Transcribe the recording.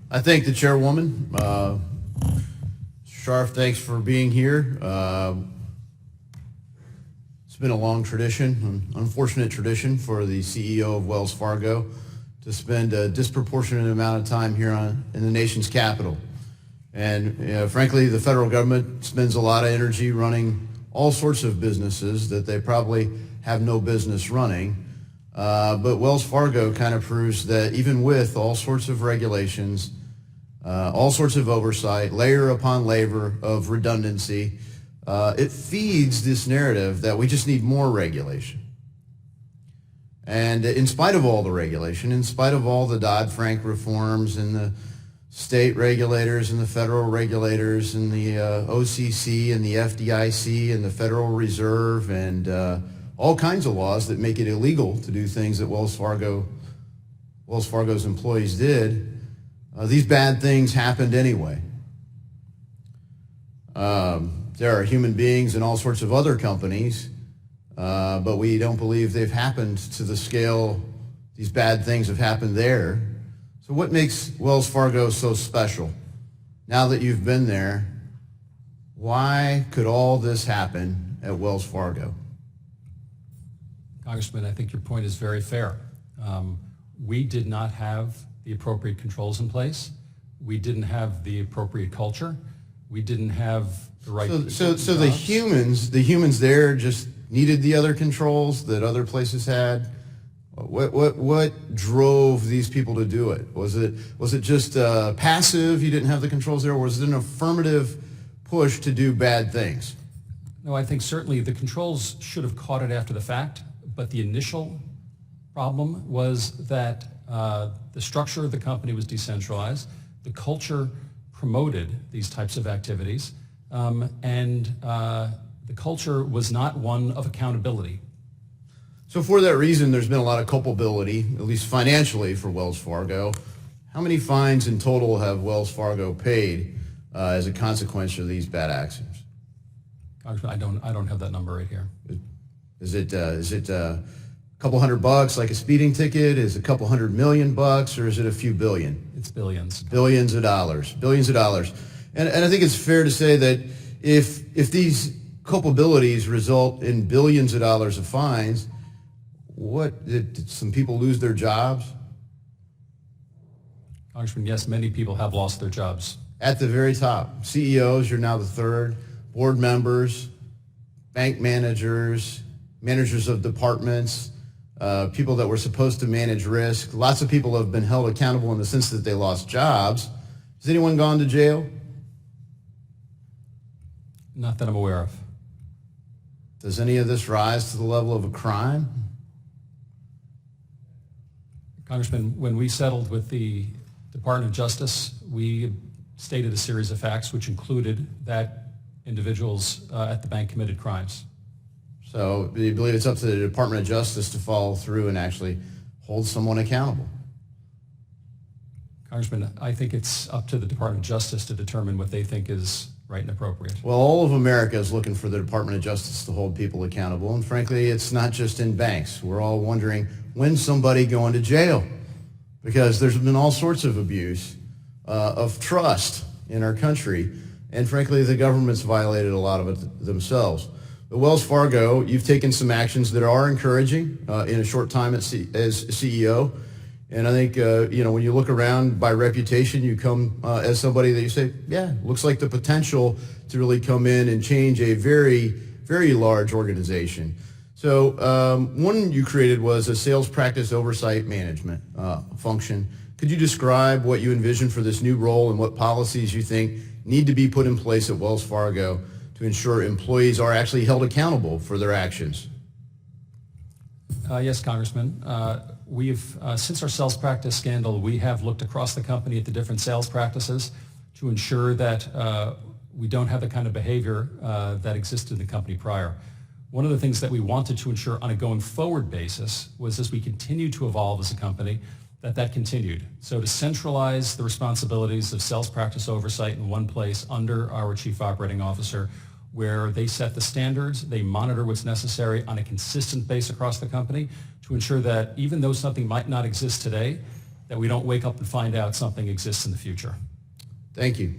I thank the chairwoman. Scharf, thanks for being here. It's been a long tradition, an unfortunate tradition for the CEO of Wells Fargo to spend a disproportionate amount of time here in the nation's capital. And frankly, the federal government spends a lot of energy running all sorts of businesses that they probably have no business running. But Wells Fargo kind of proves that even with all sorts of regulations, all sorts of oversight, layer upon layer of redundancy, it feeds this narrative that we just need more regulation. And in spite of all the regulation, in spite of all the Dodd-Frank reforms and the state regulators and the federal regulators and the OCC and the FDIC and the Federal Reserve and all kinds of laws that make it illegal to do things that Wells Fargo's employees did, these bad things happened anyway. There are human beings in all sorts of other companies, but we don't believe they've happened to the scale these bad things have happened there. So what makes Wells Fargo so special? Now that you've been there, why could all this happen at Wells Fargo? Congressman, I think your point is very fair. We did not have the appropriate controls in place. We didn't have the appropriate culture. We didn't have the right. So the humans there just needed the other controls that other places had. What drove these people to do it? Was it just passive? You didn't have the controls there, or was it an affirmative push to do bad things? No, I think certainly the controls should have caught it after the fact, but the initial problem was that the structure of the company was decentralized, the culture promoted these types of activities, and the culture was not one of accountability. So for that reason, there's been a lot of culpability, at least financially, for Wells Fargo. How many fines in total have Wells Fargo paid as a consequence of these bad actions? Congressman, I don't have that number right here. Is it a couple $100 like a speeding ticket? Is it a couple $100 million, or is it a few billion? It's billions. Billions of dollars. Billions of dollars. And I think it's fair to say that if these culpabilities result in billions of dollars of fines, did some people lose their jobs? Congressman, yes, many people have lost their jobs. At the very top. CEOs, you're now the third. Board members, bank managers, managers of departments, people that were supposed to manage risk. Lots of people have been held accountable in the sense that they lost jobs. Has anyone gone to jail? Not that I'm aware of. Does any of this rise to the level of a crime? Congressman, when we settled with the Department of Justice, we stated a series of facts which included that individuals at the bank committed crimes. So do you believe it's up to the Department of Justice to follow through and actually hold someone accountable? Congressman, I think it's up to the Department of Justice to determine what they think is right and appropriate. Well, all of America is looking for the Department of Justice to hold people accountable. And frankly, it's not just in banks. We're all wondering, when's somebody going to jail? Because there's been all sorts of abuse of trust in our country. And frankly, the government's violated a lot of it themselves. But Wells Fargo, you've taken some actions that are encouraging in a short time as CEO. And I think, when you look around by reputation, you come as somebody that you say, yeah, looks like the potential to really come in and change a very, very large organization. So one you created was a sales practice oversight management function. Could you describe what you envision for this new role and what policies you think need to be put in place at Wells Fargo to ensure employees are actually held accountable for their actions? Yes, Congressman. We've, since our sales practice scandal, we have looked across the company at the different sales practices to ensure that we don't have the kind of behavior that existed in the company prior. One of the things that we wanted to ensure on a going forward basis was, as we continue to evolve as a company, that continued. So to centralize the responsibilities of sales practice oversight in one place under our Chief Operating Officer, where they set the standards, they monitor what's necessary on a consistent basis across the company to ensure that even though something might not exist today, that we don't wake up and find out something exists in the future. Thank you.